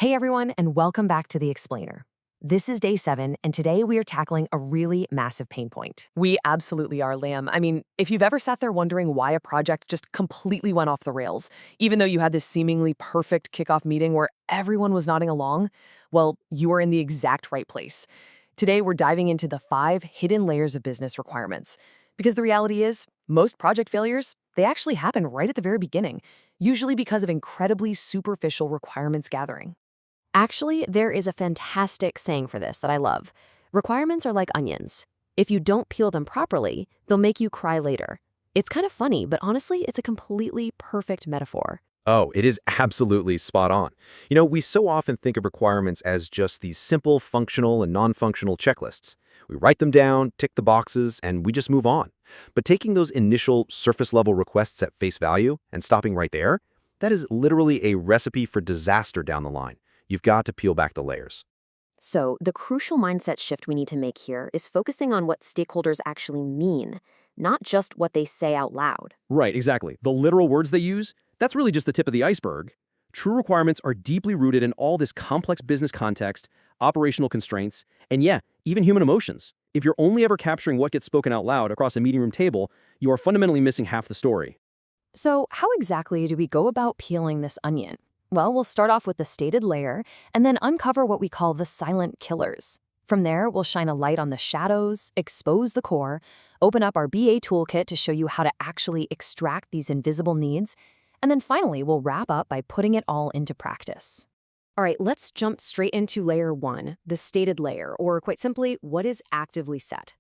Hey everyone, and welcome back to The Explainer. This is day 7, and today we are tackling a really massive pain point. We absolutely are, Lamb. I mean, if you've ever sat there wondering why a project just completely went off the rails, even though you had this seemingly perfect kickoff meeting where everyone was nodding along, well, you are in the exact right place. Today we're diving into the 5 hidden layers of business requirements. Because the reality is, most project failures, they actually happen right at the very beginning, usually because of incredibly superficial requirements gathering. Actually, there is a fantastic saying for this that I love. Requirements are like onions. If you don't peel them properly, they'll make you cry later. It's kind of funny, but honestly, it's a completely perfect metaphor. Oh, it is absolutely spot on. We so often think of requirements as just these simple functional and non-functional checklists. We write them down, tick the boxes, and we just move on. But taking those initial surface-level requests at face value and stopping right there, that is literally a recipe for disaster down the line. You've got to peel back the layers. So, the crucial mindset shift we need to make here is focusing on what stakeholders actually mean, not just what they say out loud. Right, exactly. The literal words they use, that's really just the tip of the iceberg. True requirements are deeply rooted in all this complex business context, operational constraints, and yeah, even human emotions. If you're only ever capturing what gets spoken out loud across a meeting room table, you are fundamentally missing half the story. So, how exactly do we go about peeling this onion? Well, we'll start off with the stated layer and then uncover what we call the silent killers. From there, we'll shine a light on the shadows, expose the core, open up our BA toolkit to show you how to actually extract these invisible needs, and then finally, we'll wrap up by putting it all into practice. All right, let's jump straight into layer 1, the stated layer, or quite simply, what is actively set.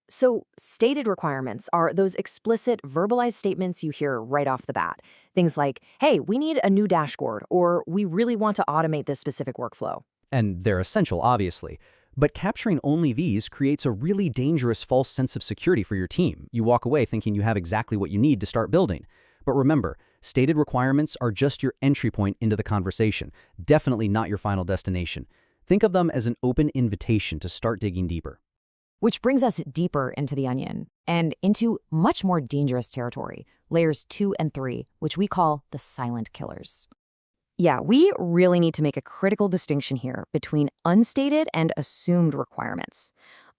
So, stated requirements are those explicit verbalized statements you hear right off the bat. Things like, hey, we need a new dashboard, or we really want to automate this specific workflow. And they're essential, obviously. But capturing only these creates a really dangerous false sense of security for your team. You walk away thinking you have exactly what you need to start building. But remember, stated requirements are just your entry point into the conversation, definitely not your final destination. Think of them as an open invitation to start digging deeper. Which brings us deeper into the onion and into much more dangerous territory, layers 2 and 3, which we call the silent killers. Yeah, we really need to make a critical distinction here between unstated and assumed requirements.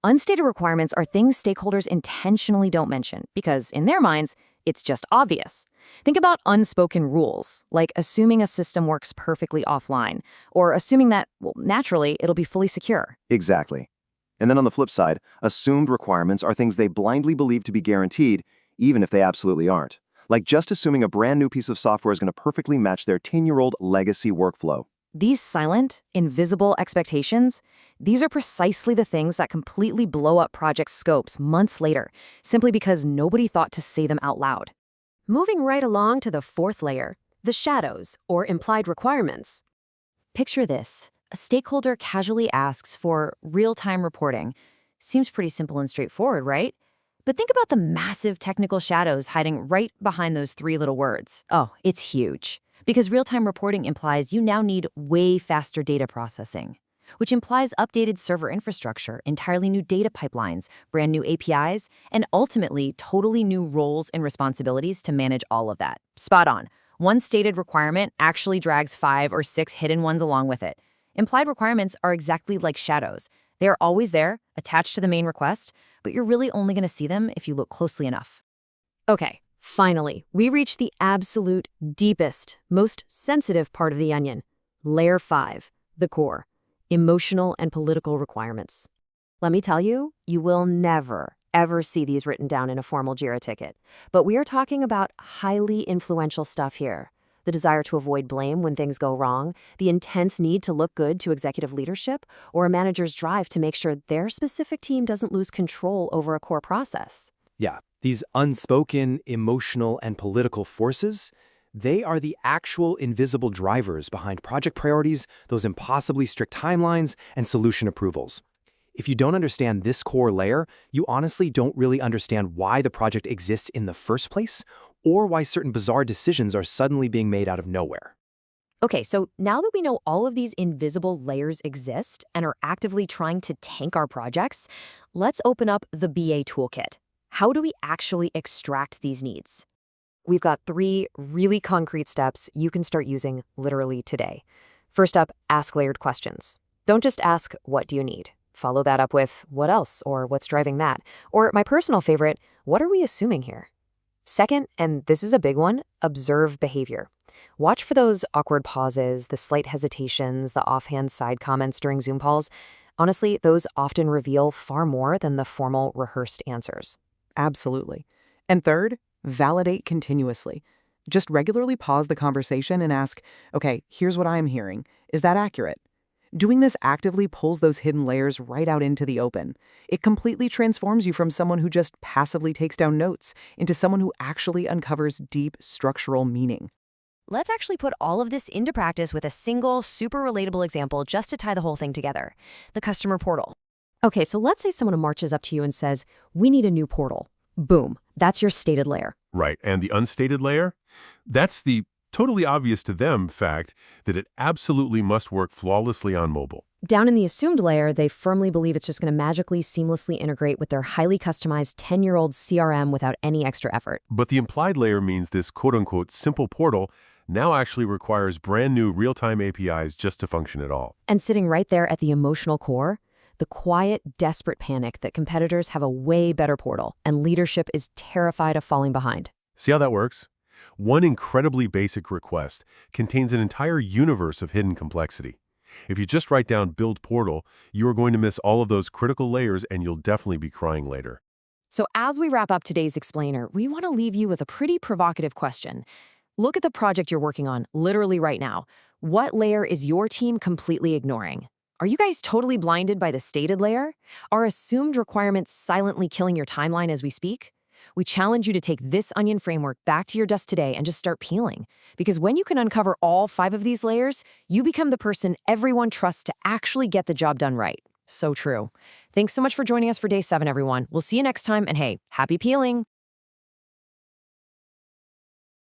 Unstated requirements are things stakeholders intentionally don't mention because, in their minds, it's just obvious. Think about unspoken rules, like assuming a system works perfectly offline, or assuming that, well, naturally, it'll be fully secure. Exactly. And then on the flip side, assumed requirements are things they blindly believe to be guaranteed, even if they absolutely aren't. Like just assuming a brand new piece of software is going to perfectly match their 10-year-old legacy workflow. These silent, invisible expectations, these are precisely the things that completely blow up project scopes months later, simply because nobody thought to say them out loud. Moving right along to the 4th layer, the shadows, or implied requirements. Picture this. A stakeholder casually asks for real-time reporting. Seems pretty simple and straightforward, right? But think about the massive technical shadows hiding right behind those 3 little words. Oh, it's huge. Because real-time reporting implies you now need way faster data processing, which implies updated server infrastructure, entirely new data pipelines, brand new APIs, and ultimately totally new roles and responsibilities to manage all of that. Spot on. One stated requirement actually drags 5 or 6 hidden ones along with it. Implied requirements are exactly like shadows. They are always there, attached to the main request, but you're really only going to see them if you look closely enough. Okay, finally, we reach the absolute deepest, most sensitive part of the onion. Layer 5, the core, emotional and political requirements. Let me tell you, you will never, ever see these written down in a formal JIRA ticket. But we are talking about highly influential stuff here. The desire to avoid blame when things go wrong, the intense need to look good to executive leadership, or a manager's drive to make sure their specific team doesn't lose control over a core process. Yeah, these unspoken, emotional, and political forces, they are the actual invisible drivers behind project priorities, those impossibly strict timelines, and solution approvals. If you don't understand this core layer, you honestly don't really understand why the project exists in the first place, or why certain bizarre decisions are suddenly being made out of nowhere. Okay, so now that we know all of these invisible layers exist and are actively trying to tank our projects, let's open up the BA toolkit. How do we actually extract these needs? We've got 3 really concrete steps you can start using literally today. First up, ask layered questions. Don't just ask, what do you need? Follow that up with, what else, or what's driving that? Or my personal favorite, what are we assuming here? Second, and this is a big one, observe behavior. Watch for those awkward pauses, the slight hesitations, the offhand side comments during Zoom calls. Honestly, those often reveal far more than the formal, rehearsed answers. Absolutely. And third, validate continuously. Just regularly pause the conversation and ask, okay, here's what I'm hearing. Is that accurate? Doing this actively pulls those hidden layers right out into the open. It completely transforms you from someone who just passively takes down notes into someone who actually uncovers deep structural meaning. Let's actually put all of this into practice with a single, super relatable example just to tie the whole thing together. The customer portal. Okay, so let's say someone marches up to you and says, we need a new portal. Boom, that's your stated layer. Right, and the unstated layer? That's the totally obvious to them fact that it absolutely must work flawlessly on mobile. Down in the assumed layer, they firmly believe it's just going to magically, seamlessly integrate with their highly customized 10-year-old CRM without any extra effort. But the implied layer means this quote-unquote simple portal now actually requires brand new real-time APIs just to function at all. And sitting right there at the emotional core, the quiet, desperate panic that competitors have a way better portal, and leadership is terrified of falling behind. See how that works? One incredibly basic request contains an entire universe of hidden complexity. If you just write down build portal, you are going to miss all of those critical layers and you'll definitely be crying later. So as we wrap up today's explainer, we want to leave you with a pretty provocative question. Look at the project you're working on, literally right now. What layer is your team completely ignoring? Are you guys totally blinded by the stated layer? Are assumed requirements silently killing your timeline as we speak? We challenge you to take this onion framework back to your desk today and just start peeling. Because when you can uncover all 5 of these layers, you become the person everyone trusts to actually get the job done right. So true. Thanks so much for joining us for Day 7, everyone. We'll see you next time, and hey, happy peeling!